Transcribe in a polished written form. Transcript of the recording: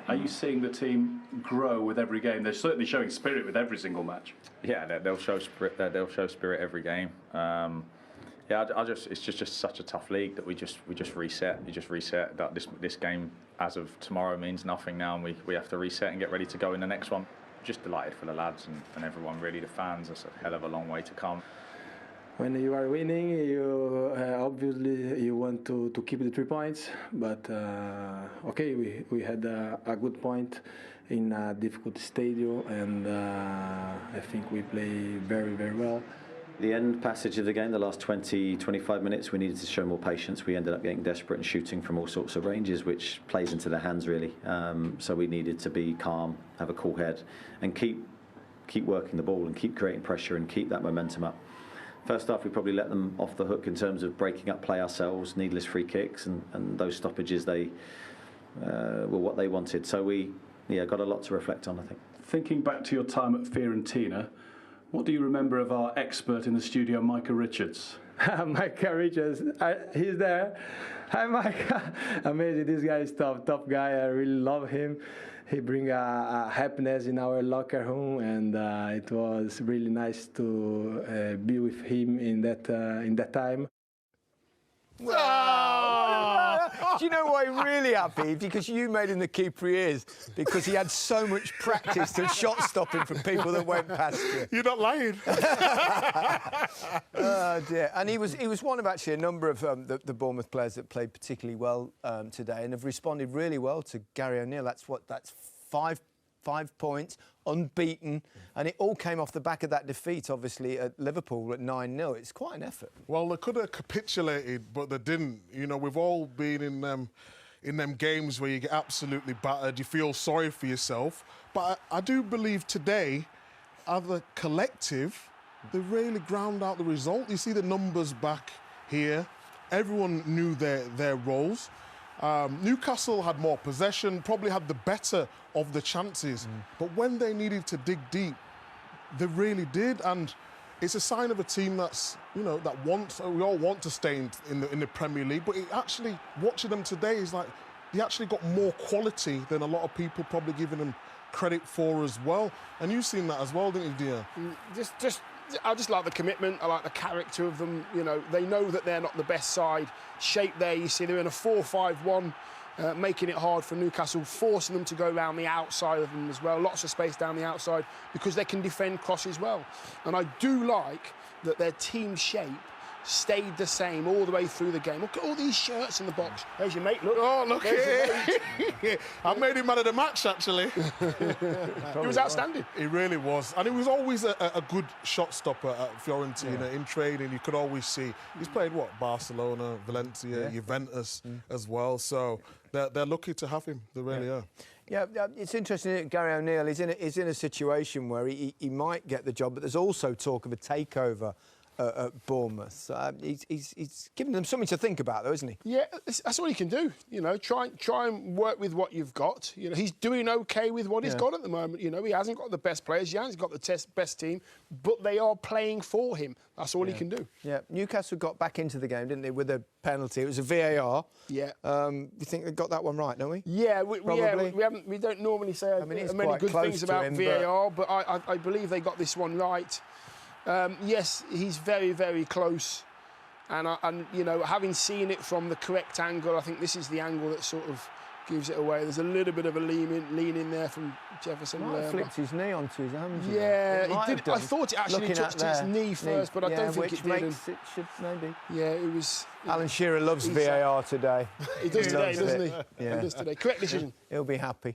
Are you seeing the team grow with every game? They're certainly showing spirit with every single match. Yeah, they'll show spirit. They'll show spirit every game. It's just such a tough league that we just reset. You just reset. That this game as of tomorrow means nothing now, and we have to reset and get ready to go in the next one. Just delighted for the lads and everyone, really, the fans. It's a hell of a long way to come. When you are winning, you obviously you want to keep the 3 points, but okay, we had a good point in a difficult stadium, and I think we play very, very well. The end passage of the game, the last 20-25 minutes, we needed to show more patience. We ended up getting desperate and shooting from all sorts of ranges, which plays into their hands, really. So we needed to be calm, have a cool head, and keep working the ball and keep creating pressure and keep that momentum up. First half, we probably let them off the hook in terms of breaking up play ourselves, needless free kicks, and those stoppages, they were what they wanted. So we got a lot to reflect on, I think. Thinking back to your time at Fiorentina, what do you remember of our expert in the studio, Micah Richards? Micah Richards, he's there. Hi, Micah. Amazing, this guy is top guy. I really love him. He brings a happiness in our locker room, and it was really nice to be with him in that time. Do you know why I'm really happy? Because you made him the keeper he is. Because he had so much practice of shot stopping from people that went past you. You're not lying. Oh dear. And he was one of actually a number of the Bournemouth players that played particularly well today and have responded really well to Gary O'Neill. That's five points, unbeaten, and it all came off the back of that defeat, obviously, at Liverpool at 9-0. It's quite an effort. Well, they could have capitulated, but they didn't. You know, we've all been in them games where you get absolutely battered, you feel sorry for yourself. But I do believe today, as a collective, they really ground out the result. You see the numbers back here. Everyone knew their roles. Newcastle had more possession, probably had the better of the chances. But when they needed to dig deep, they really did. And it's a sign of a team that's, you know, that wants, we all want to stay in the Premier League. But it actually, watching them today is like, they actually got more quality than a lot of people probably giving them credit for as well. And you've seen that as well, didn't you, dear? I just like the commitment. I like the character of them. You know, they know that they're not the best side. Shape there, you see, they're in a 4-5-1, making it hard for Newcastle, forcing them to go around the outside of them as well. Lots of space down the outside because they can defend crosses well. And I do like that their team shape stayed the same all the way through the game. Look at all these shirts in the box. There's your mate, look. Oh, look here. I made him man of the match, actually. He was outstanding. He really was. And he was always a good shot stopper at Fiorentina. Yeah. In training, you could always see. He's played, what, Barcelona, Valencia, Juventus as well. So they're lucky to have him. They really are. Yeah, it's interesting that Gary O'Neill is in a situation where he might get the job, but there's also talk of a takeover at Bournemouth. He's given them something to think about, though, isn't he? Yeah, that's all he can do. You know, try and work with what you've got. You know, he's doing okay with what he's got at the moment. You know, he hasn't got the best players, he hasn't got the best team, but they are playing for him. That's all he can do. Yeah, Newcastle got back into the game, didn't they, with a penalty? It was a VAR. Yeah. You think they got that one right, don't we? Yeah, we don't normally say many good things about VAR, but I believe they got this one right. Yes, he's very, very close. And you know, having seen it from the correct angle, I think this is the angle that sort of gives it away. There's a little bit of a lean in there from Jefferson. He might have flicked his knee onto his hand. Yeah, it did. I thought it actually touched his knee first, but I don't think it did. It should maybe. Yeah, it was. Alan Shearer loves VAR today. He does today, doesn't he? Yeah. He does today. Correct decision. He'll be happy.